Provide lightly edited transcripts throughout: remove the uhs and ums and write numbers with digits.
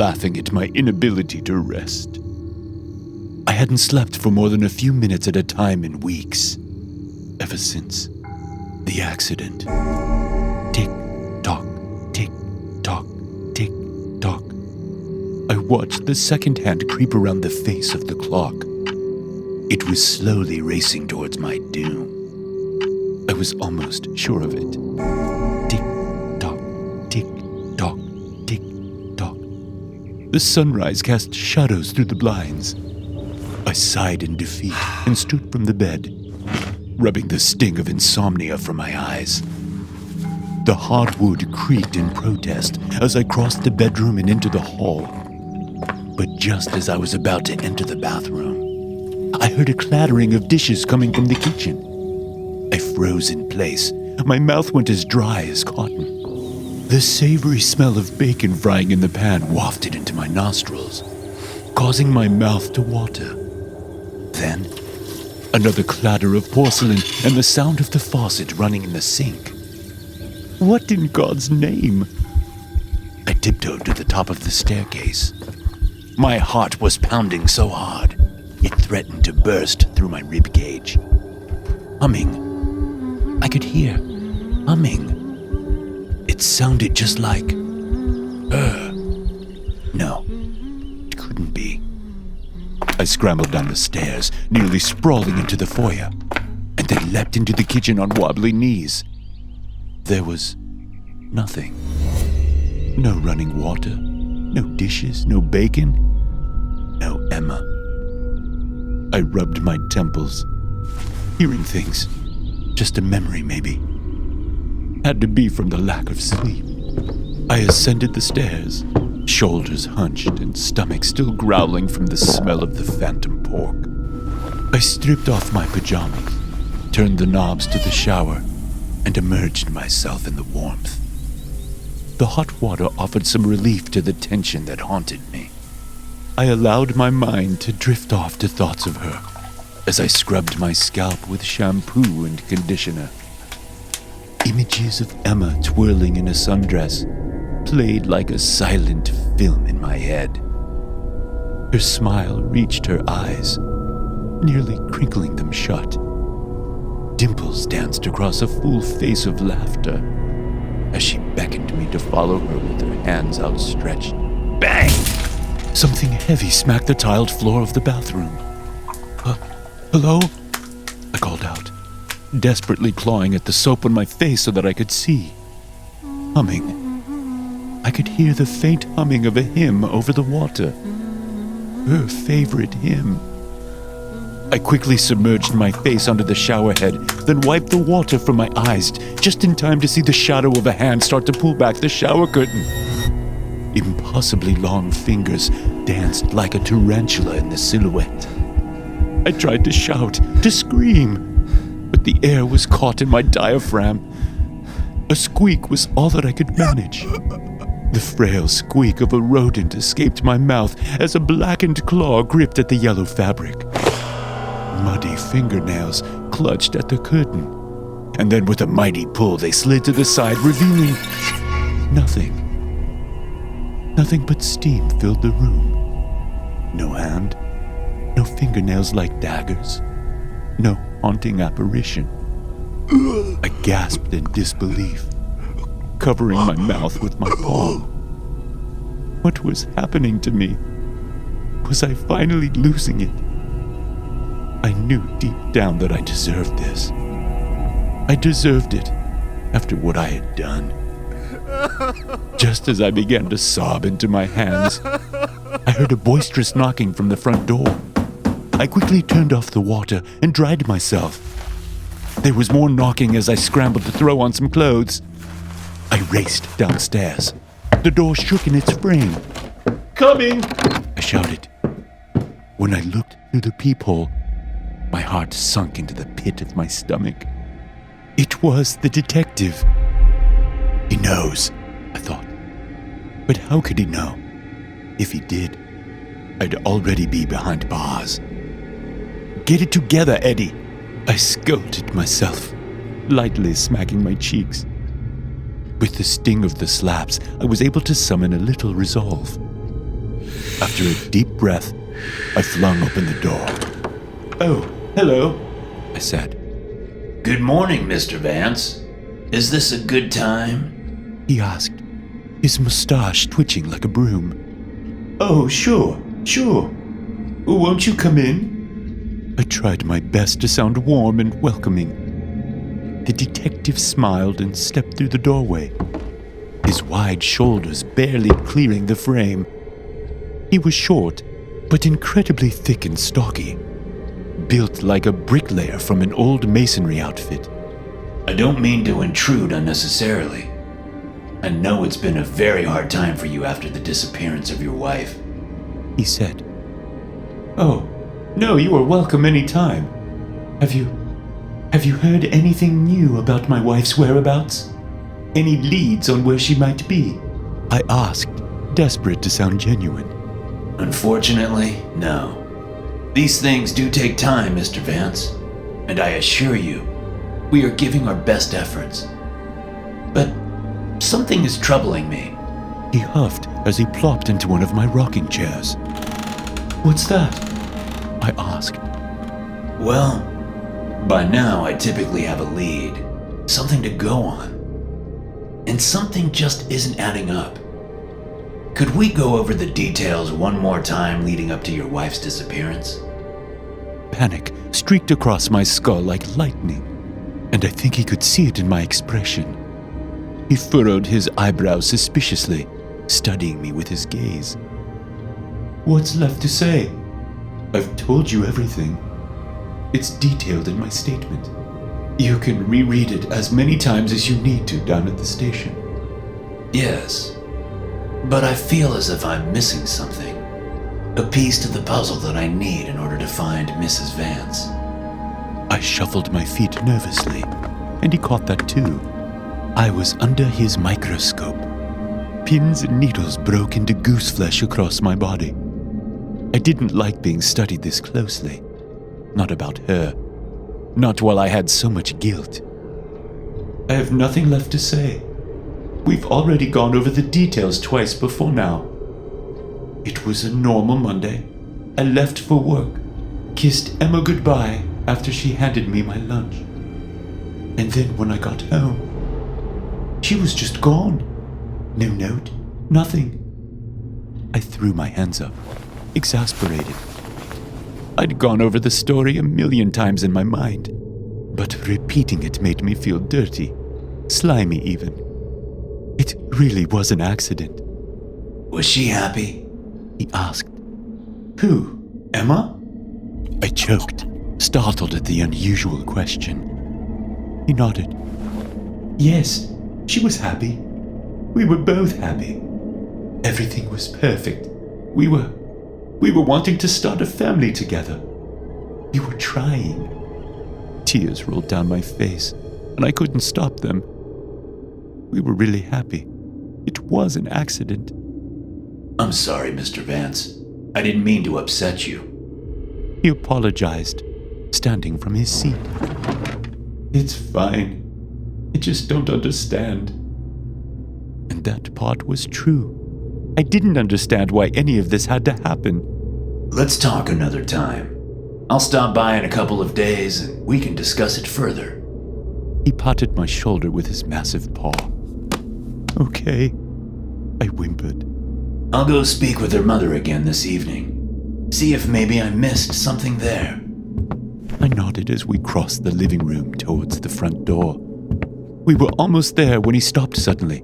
laughing at my inability to rest. I hadn't slept for more than a few minutes at a time in weeks, ever since the accident. Tick-tock, tick-tock, tick-tock. I watched the second hand creep around the face of the clock. It was slowly racing towards my doom. I was almost sure of it. Tick-tock, tick-tock, tick-tock. The sunrise cast shadows through the blinds. I sighed in defeat and stood from the bed, rubbing the sting of insomnia from my eyes. The hardwood creaked in protest as I crossed the bedroom and into the hall. But just as I was about to enter the bathroom, I heard a clattering of dishes coming from the kitchen. I froze in place. My mouth went as dry as cotton. The savory smell of bacon frying in the pan wafted into my nostrils, causing my mouth to water. Then, another clatter of porcelain and the sound of the faucet running in the sink. What in God's name? I tiptoed to the top of the staircase. My heart was pounding so hard, it threatened to burst through my rib cage. Humming. I could hear humming. It sounded just like her. No, it couldn't be. I scrambled down the stairs, nearly sprawling into the foyer, and then leapt into the kitchen on wobbly knees. There was nothing. No running water, no dishes, no bacon, no Emma. I rubbed my temples, hearing things. Just a memory, maybe. Had to be from the lack of sleep. I ascended the stairs, shoulders hunched and stomach still growling from the smell of the phantom pork. I stripped off my pajamas, turned the knobs to the shower, and immersed myself in the warmth. The hot water offered some relief to the tension that haunted me. I allowed my mind to drift off to thoughts of her as I scrubbed my scalp with shampoo and conditioner. Images of Emma twirling in a sundress played like a silent film in my head. Her smile reached her eyes, nearly crinkling them shut. Dimples danced across a full face of laughter as she beckoned me to follow her with her hands outstretched. Bang! Something heavy smacked the tiled floor of the bathroom. Hello? I called out, desperately clawing at the soap on my face so that I could see. Humming. I could hear the faint humming of a hymn over the water. Her favorite hymn. I quickly submerged my face under the shower head, then wiped the water from my eyes, just in time to see the shadow of a hand start to pull back the shower curtain. Impossibly long fingers danced like a tarantula in the silhouette. I tried to shout, to scream, but the air was caught in my diaphragm. A squeak was all that I could manage. The frail squeak of a rodent escaped my mouth as a blackened claw gripped at the yellow fabric. Muddy fingernails clutched at the curtain, and then with a mighty pull they slid to the side, revealing nothing. Nothing but steam filled the room. No hand, no fingernails like daggers, no haunting apparition. I gasped in disbelief, covering my mouth with my palm. What was happening to me? Was I finally losing it? I knew deep down that I deserved this. I deserved it after what I had done. Just as I began to sob into my hands, I heard a boisterous knocking from the front door. I quickly turned off the water and dried myself. There was more knocking as I scrambled to throw on some clothes. I raced downstairs. The door shook in its frame. "Coming!" I shouted. When I looked through the peephole, my heart sunk into the pit of my stomach. It was the detective. He knows, I thought. But how could he know? If he did, I'd already be behind bars. "Get it together, Eddie!" I scolded myself, lightly smacking my cheeks. With the sting of the slaps, I was able to summon a little resolve. After a deep breath, I flung open the door. "Oh, hello," I said. "Good morning, Mr. Vance. Is this a good time?" He asked, his mustache twitching like a broom. "Oh, sure. Won't you come in?" I tried my best to sound warm and welcoming. The detective smiled and stepped through the doorway, his wide shoulders barely clearing the frame. He was short, but incredibly thick and stocky, built like a bricklayer from an old masonry outfit. "I don't mean to intrude unnecessarily. I know it's been a very hard time for you after the disappearance of your wife," he said. "Oh, no, you are welcome any time. Have you heard anything new about my wife's whereabouts? Any leads on where she might be?" I asked, desperate to sound genuine. "Unfortunately, no. These things do take time, Mr. Vance, and I assure you, we are giving our best efforts. But something is troubling me." He huffed as he plopped into one of my rocking chairs. "What's that?" I asked. "Well, by now I typically have a lead, something to go on. And something just isn't adding up. Could we go over the details one more time leading up to your wife's disappearance?" Panic streaked across my skull like lightning, and I think he could see it in my expression. He furrowed his eyebrows suspiciously, studying me with his gaze. "What's left to say? I've told you everything. It's detailed in my statement. You can reread it as many times as you need to down at the station." "Yes, but I feel as if I'm missing something. A piece to the puzzle that I need in order to find Mrs. Vance." I shuffled my feet nervously, and he caught that too. I was under his microscope. Pins and needles broke into goose flesh across my body. I didn't like being studied this closely. Not about her. Not while I had so much guilt. "I have nothing left to say. We've already gone over the details twice before now. It was a normal Monday. I left for work, kissed Emma goodbye after she handed me my lunch. And then when I got home, she was just gone. No note, nothing." I threw my hands up, exasperated. I'd gone over the story a million times in my mind, but repeating it made me feel dirty, slimy even. It really was an accident. "Was she happy?" he asked. "Who? Emma?" I choked, startled at the unusual question. He nodded. "Yes, she was happy. We were both happy. Everything was perfect. We were wanting to start a family together. We were trying." Tears rolled down my face, and I couldn't stop them. We were really happy. It was an accident. "I'm sorry, Mr. Vance. I didn't mean to upset you." He apologized, standing from his seat. "It's fine. I just don't understand." And that part was true. I didn't understand why any of this had to happen. "Let's talk another time. I'll stop by in a couple of days and we can discuss it further." He patted my shoulder with his massive paw. "Okay," I whimpered. "I'll go speak with her mother again this evening. See if maybe I missed something there." I nodded as we crossed the living room towards the front door. We were almost there when he stopped suddenly.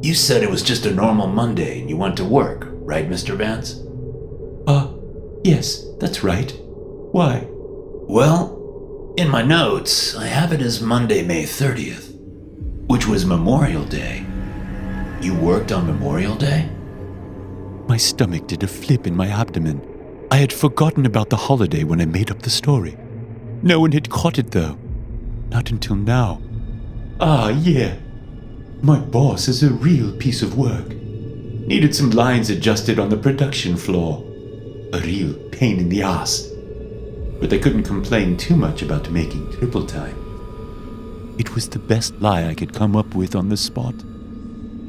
"You said it was just a normal Monday and you went to work, right, Mr. Vance?" Yes, that's right. Why?" "Well, in my notes, I have it as Monday, May 30th, which was Memorial Day. You worked on Memorial Day?" My stomach did a flip in my abdomen. I had forgotten about the holiday when I made up the story. No one had caught it, though. Not until now. Yeah. My boss is a real piece of work. Needed some lines adjusted on the production floor. A real pain in the ass. But I couldn't complain too much about making triple time. It was the best lie I could come up with on the spot.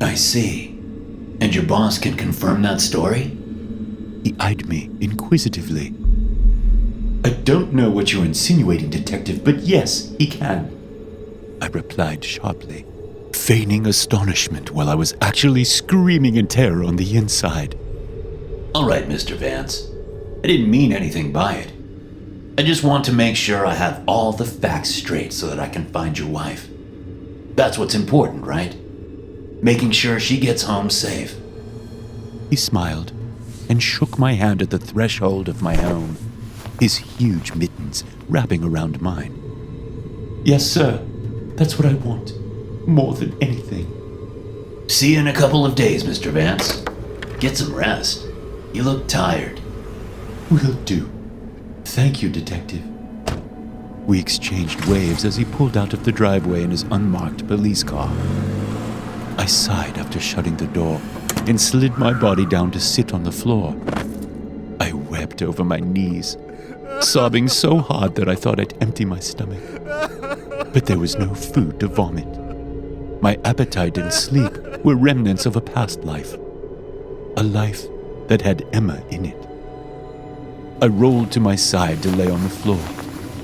"I see. And your boss can confirm that story?" He eyed me inquisitively. I don't know what you're insinuating, Detective, but yes, he can. I replied sharply, feigning astonishment while I was actually screaming in terror on the inside. All right, Mr. Vance. I didn't mean anything by it. I just want to make sure I have all the facts straight so that I can find your wife. That's what's important, right? Making sure she gets home safe. He smiled and shook my hand at the threshold of my home, his huge mittens wrapping around mine. Yes, sir. That's what I want. More than anything. See you in a couple of days, Mr. Vance. Get some rest. You look tired. Will do. Thank you, Detective. We exchanged waves as he pulled out of the driveway in his unmarked police car. I sighed after shutting the door and slid my body down to sit on the floor. I wept over my knees, sobbing so hard that I thought I'd empty my stomach. But there was no food to vomit. My appetite and sleep were remnants of a past life. A life that had Emma in it. I rolled to my side to lay on the floor,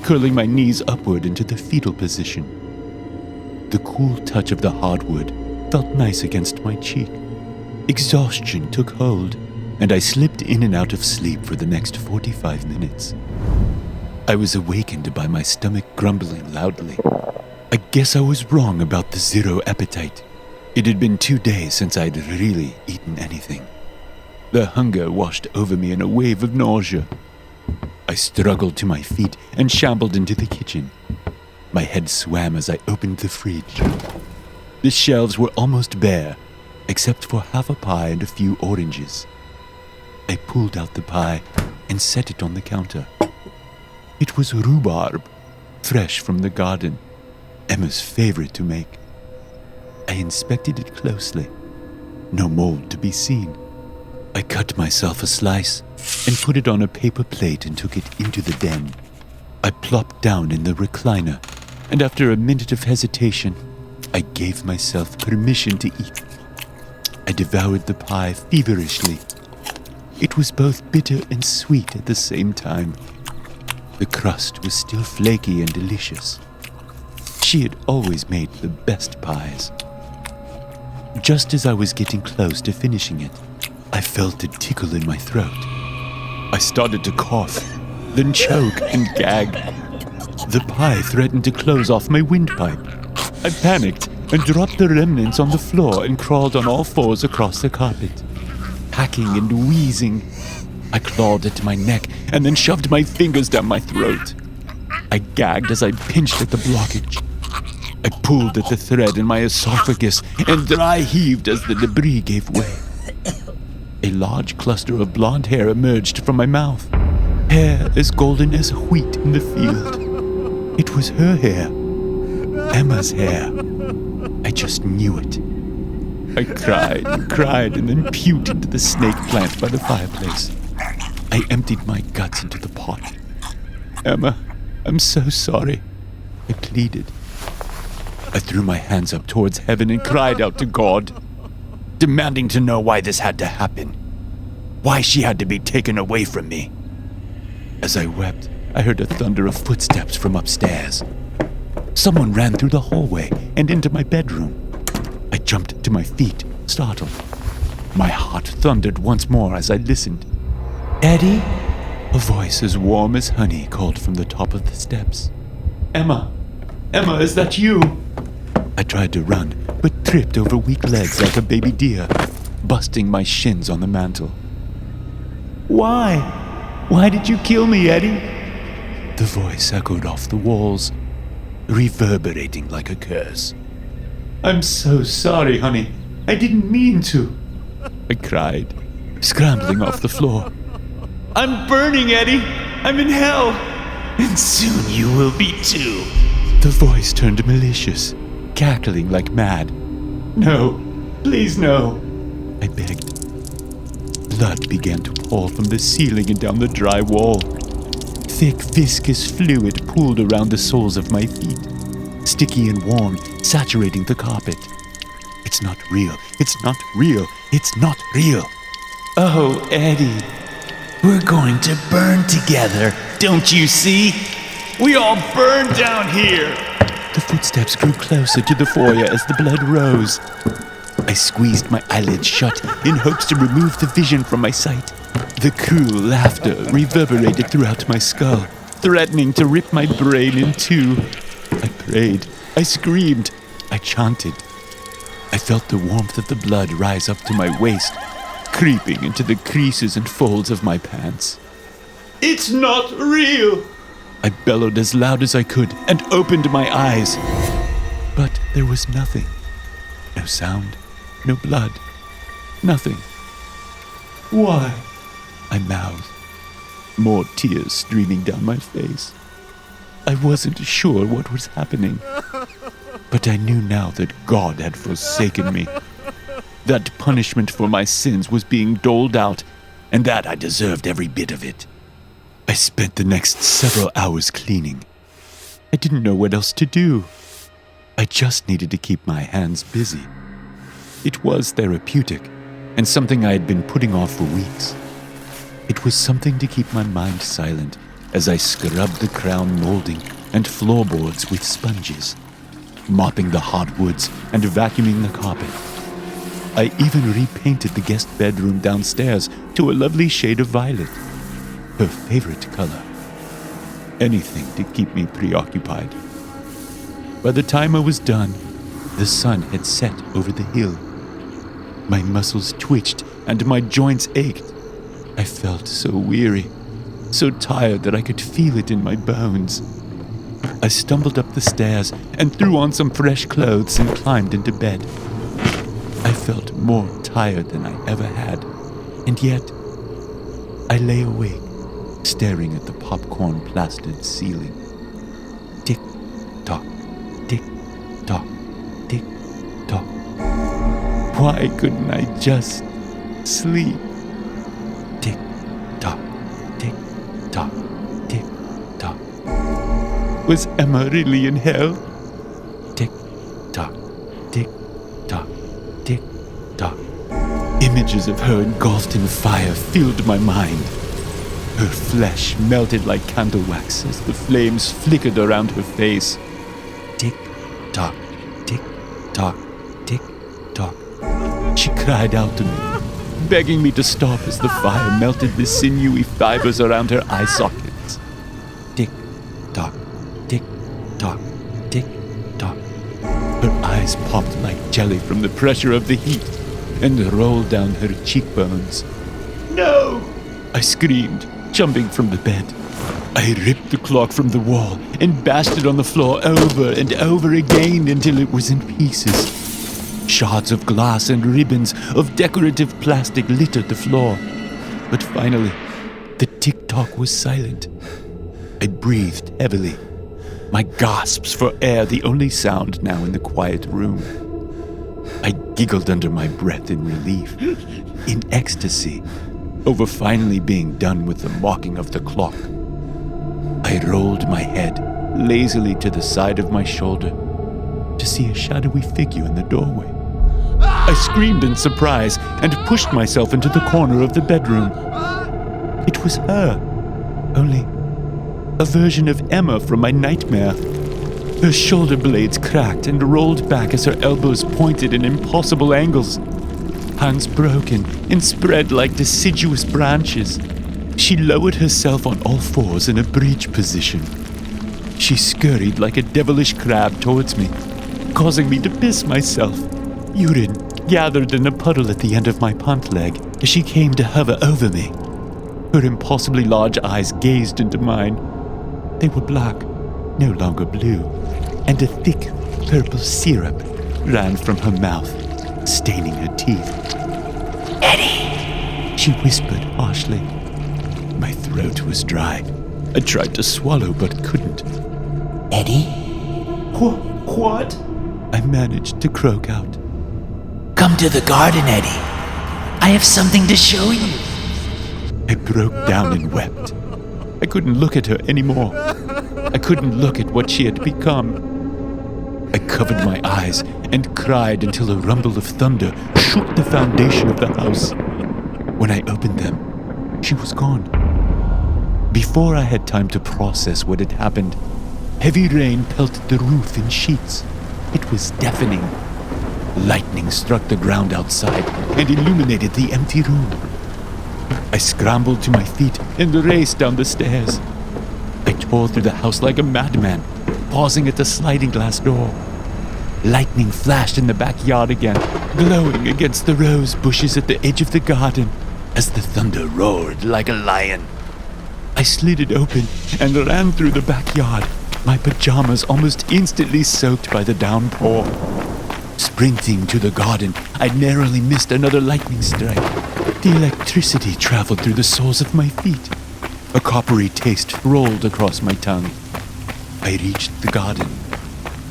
curling my knees upward into the fetal position. The cool touch of the hardwood felt nice against my cheek. Exhaustion took hold, and I slipped in and out of sleep for the next 45 minutes. I was awakened by my stomach grumbling loudly. I guess I was wrong about the zero appetite. It had been 2 days since I'd really eaten anything. The hunger washed over me in a wave of nausea. I struggled to my feet and shambled into the kitchen. My head swam as I opened the fridge. The shelves were almost bare, except for half a pie and a few oranges. I pulled out the pie and set it on the counter. It was rhubarb, fresh from the garden, Emma's favorite to make. I inspected it closely. No mold to be seen. I cut myself a slice and put it on a paper plate and took it into the den. I plopped down in the recliner, and after a minute of hesitation, I gave myself permission to eat. I devoured the pie feverishly. It was both bitter and sweet at the same time. The crust was still flaky and delicious. She had always made the best pies. Just as I was getting close to finishing it, I felt a tickle in my throat. I started to cough, then choke and gag. The pie threatened to close off my windpipe. I panicked and dropped the remnants on the floor and crawled on all fours across the carpet. Hacking and wheezing, I clawed at my neck and then shoved my fingers down my throat. I gagged as I pinched at the blockage. I pulled at the thread in my esophagus and dry heaved as the debris gave way. A large cluster of blonde hair emerged from my mouth, hair as golden as wheat in the field. It was her hair, Emma's hair. I just knew it. I cried and cried and then puked into the snake plant by the fireplace. I emptied my guts into the pot. Emma, I'm so sorry, I pleaded. I threw my hands up towards heaven and cried out to God, demanding to know why this had to happen, why she had to be taken away from me. As I wept, I heard a thunder of footsteps from upstairs. Someone ran through the hallway and into my bedroom. I jumped to my feet, startled. My heart thundered once more as I listened. Eddie? A voice as warm as honey called from the top of the steps. Emma, is that you? I tried to run, but tripped over weak legs like a baby deer, busting my shins on the mantel. Why? Why did you kill me, Eddie? The voice echoed off the walls, reverberating like a curse. I'm so sorry, honey. I didn't mean to, I cried, scrambling off the floor. I'm burning, Eddie. I'm in hell. And soon you will be too. The voice turned malicious, cackling like mad. No, please no, I begged. Blood began to pour from the ceiling and down the dry wall. Thick, viscous fluid pooled around the soles of my feet, sticky and warm, saturating the carpet. It's not real. It's not real. It's not real. Oh, Eddie, We're going to burn together, don't you see? We all burn down here. The footsteps grew closer to the foyer as the blood rose. I squeezed my eyelids shut in hopes to remove the vision from my sight. The cruel laughter reverberated throughout my skull, threatening to rip my brain in two. I prayed. I screamed. I chanted. I felt the warmth of the blood rise up to my waist, creeping into the creases and folds of my pants. It's not real! I bellowed as loud as I could and opened my eyes. But there was nothing. No sound, no blood, nothing. Why? I mouthed, more tears streaming down my face. I wasn't sure what was happening, but I knew now that God had forsaken me. That punishment for my sins was being doled out, and that I deserved every bit of it. I spent the next several hours cleaning. I didn't know what else to do. I just needed to keep my hands busy. It was therapeutic, and something I had been putting off for weeks. It was something to keep my mind silent as I scrubbed the crown molding and floorboards with sponges, mopping the hardwoods and vacuuming the carpet. I even repainted the guest bedroom downstairs to a lovely shade of violet, her favorite color. Anything to keep me preoccupied. By the time I was done, the sun had set over the hill. My muscles twitched and my joints ached. I felt so weary, so tired that I could feel it in my bones. I stumbled up the stairs and threw on some fresh clothes and climbed into bed. I felt more tired than I ever had, and yet I lay awake, staring at the popcorn-plastered ceiling. Tick-tock, tick-tock, tick-tock. Why couldn't I just sleep? Tick-tock, tick-tock, tick-tock. Was Emma really in hell? Tick-tock, tick-tock, tick-tock. Images of her engulfed in fire filled my mind. Her flesh melted like candle wax as the flames flickered around her face. Tick-tock, tick-tock, tick-tock. She cried out to me, begging me to stop as the fire melted the sinewy fibers around her eye sockets. Tick-tock, tick-tock, tick-tock. Her eyes popped like jelly from the pressure of the heat and rolled down her cheekbones. No! I screamed, jumping from the bed. I ripped the clock from the wall and bashed it on the floor over and over again until it was in pieces. Shards of glass and ribbons of decorative plastic littered the floor. But finally, the tick-tock was silent. I breathed heavily, my gasps for air the only sound now in the quiet room. I giggled under my breath in relief, in ecstasy, over finally being done with the mocking of the clock. I rolled my head lazily to the side of my shoulder to see a shadowy figure in the doorway. I screamed in surprise and pushed myself into the corner of the bedroom. It was her, only a version of Emma from my nightmare. Her shoulder blades cracked and rolled back as her elbows pointed in impossible angles. Hands broken and spread like deciduous branches. She lowered herself on all fours in a breech position. She scurried like a devilish crab towards me, causing me to piss myself. Urine gathered in a puddle at the end of my pant leg as she came to hover over me. Her impossibly large eyes gazed into mine. They were black, no longer blue, and a thick purple syrup ran from her mouth, staining her teeth. Eddie! She whispered harshly. My throat was dry. I tried to swallow but couldn't. Eddie? What? I managed to croak out. Come to the garden, Eddie. I have something to show you. I broke down and wept. I couldn't look at her anymore. I couldn't look at what she had become. I covered my eyes and cried until a rumble of thunder shook the foundation of the house. When I opened them, She was gone. Before I had time to process what had happened, heavy rain pelted the roof in sheets. It was deafening. Lightning struck the ground outside and illuminated the empty room. I scrambled to my feet and raced down the stairs. I tore through the house like a madman, pausing at the sliding glass door. Lightning flashed in the backyard again, glowing against the rose bushes at the edge of the garden as the thunder roared like a lion. I slid it open and ran through the backyard, my pajamas almost instantly soaked by the downpour. Sprinting to the garden, I narrowly missed another lightning strike. The electricity traveled through the soles of my feet. A coppery taste rolled across my tongue. I reached the garden.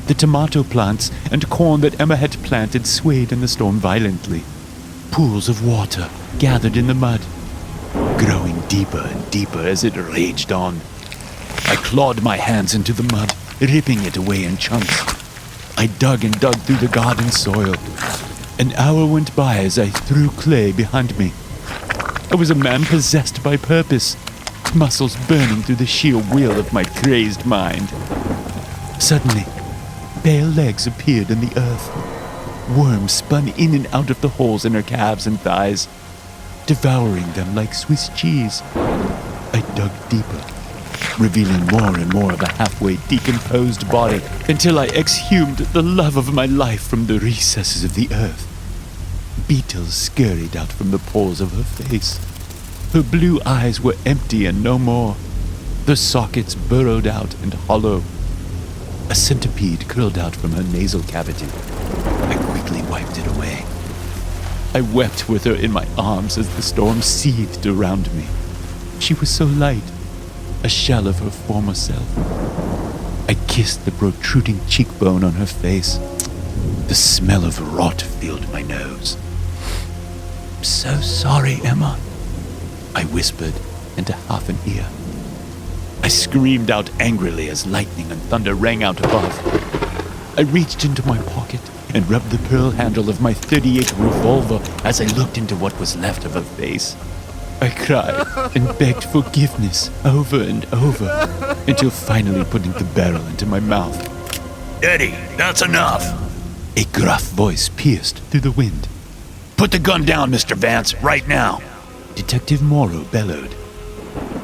The tomato plants and corn that Emma had planted swayed in the storm violently. Pools of water gathered in the mud, growing deeper and deeper as it raged on. I clawed my hands into the mud, ripping it away in chunks. I dug and dug through the garden soil. An hour went by as I threw clay behind me. I was a man possessed by purpose, muscles burning through the sheer will of my crazed mind. Suddenly, pale legs appeared in the earth. Worms spun in and out of the holes in her calves and thighs, devouring them like Swiss cheese. I dug deeper, revealing more and more of a halfway decomposed body until I exhumed the love of my life from the recesses of the earth. Beetles scurried out from the pores of her face. Her blue eyes were empty and no more, the sockets burrowed out and hollow. A centipede curled out from her nasal cavity. I quickly wiped it away. I wept with her in my arms as the storm seethed around me. She was so light, a shell of her former self. I kissed the protruding cheekbone on her face. The smell of rot filled my nose. "I'm so sorry, Emma," I whispered into half an ear. I screamed out angrily as lightning and thunder rang out above. I reached into my pocket and rubbed the pearl handle of my .38 revolver as I looked into what was left of her face. I cried and begged forgiveness over and over until finally putting the barrel into my mouth. Eddie, that's enough. A gruff voice pierced through the wind. Put the gun down, Mr. Vance, right now. Detective Morrow bellowed.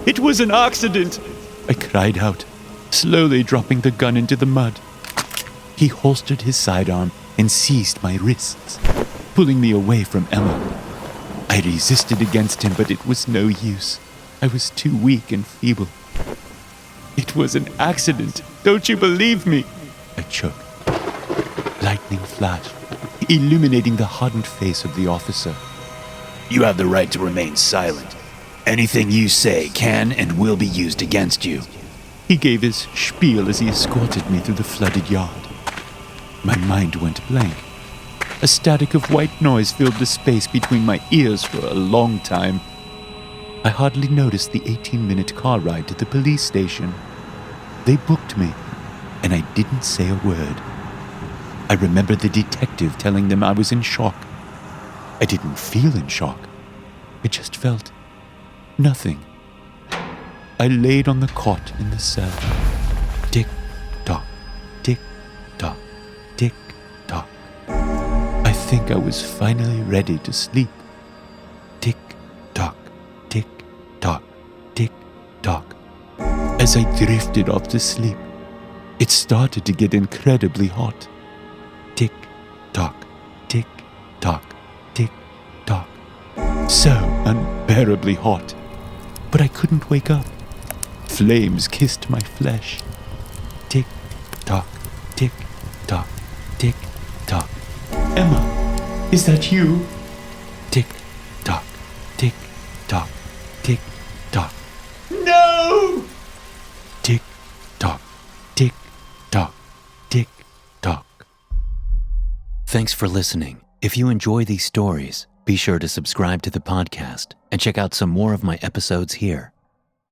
It was an accident. I cried out, slowly dropping the gun into the mud. He holstered his sidearm and seized my wrists, pulling me away from Emma. I resisted against him, but it was no use. I was too weak and feeble. It was an accident. Don't you believe me? I choked. Lightning flashed, illuminating the hardened face of the officer. You have the right to remain silent. Anything you say can and will be used against you. He gave his spiel as he escorted me through the flooded yard. My mind went blank. A static of white noise filled the space between my ears for a long time. I hardly noticed the 18-minute car ride to the police station. They booked me, and I didn't say a word. I remember the detective telling them I was in shock. I didn't feel in shock. I just felt nothing. I laid on the cot in the cell. Tick, tock, tick, tock, tick, tock. I think I was finally ready to sleep. Tick, tock, tick, tock, tick, tock. As I drifted off to sleep, it started to get incredibly hot. Tick, tock, tick, tock, tick, tock. So unbearably hot. But I couldn't wake up. Flames kissed my flesh. Tick, tock, tick, tock, tick, tock. Emma, is that you? Tick, tock, tick, tock, tick, tock. No! Tick, tock, tick, tock, tick, tock. Thanks for listening. If you enjoy these stories, be sure to subscribe to the podcast and check out some more of my episodes here.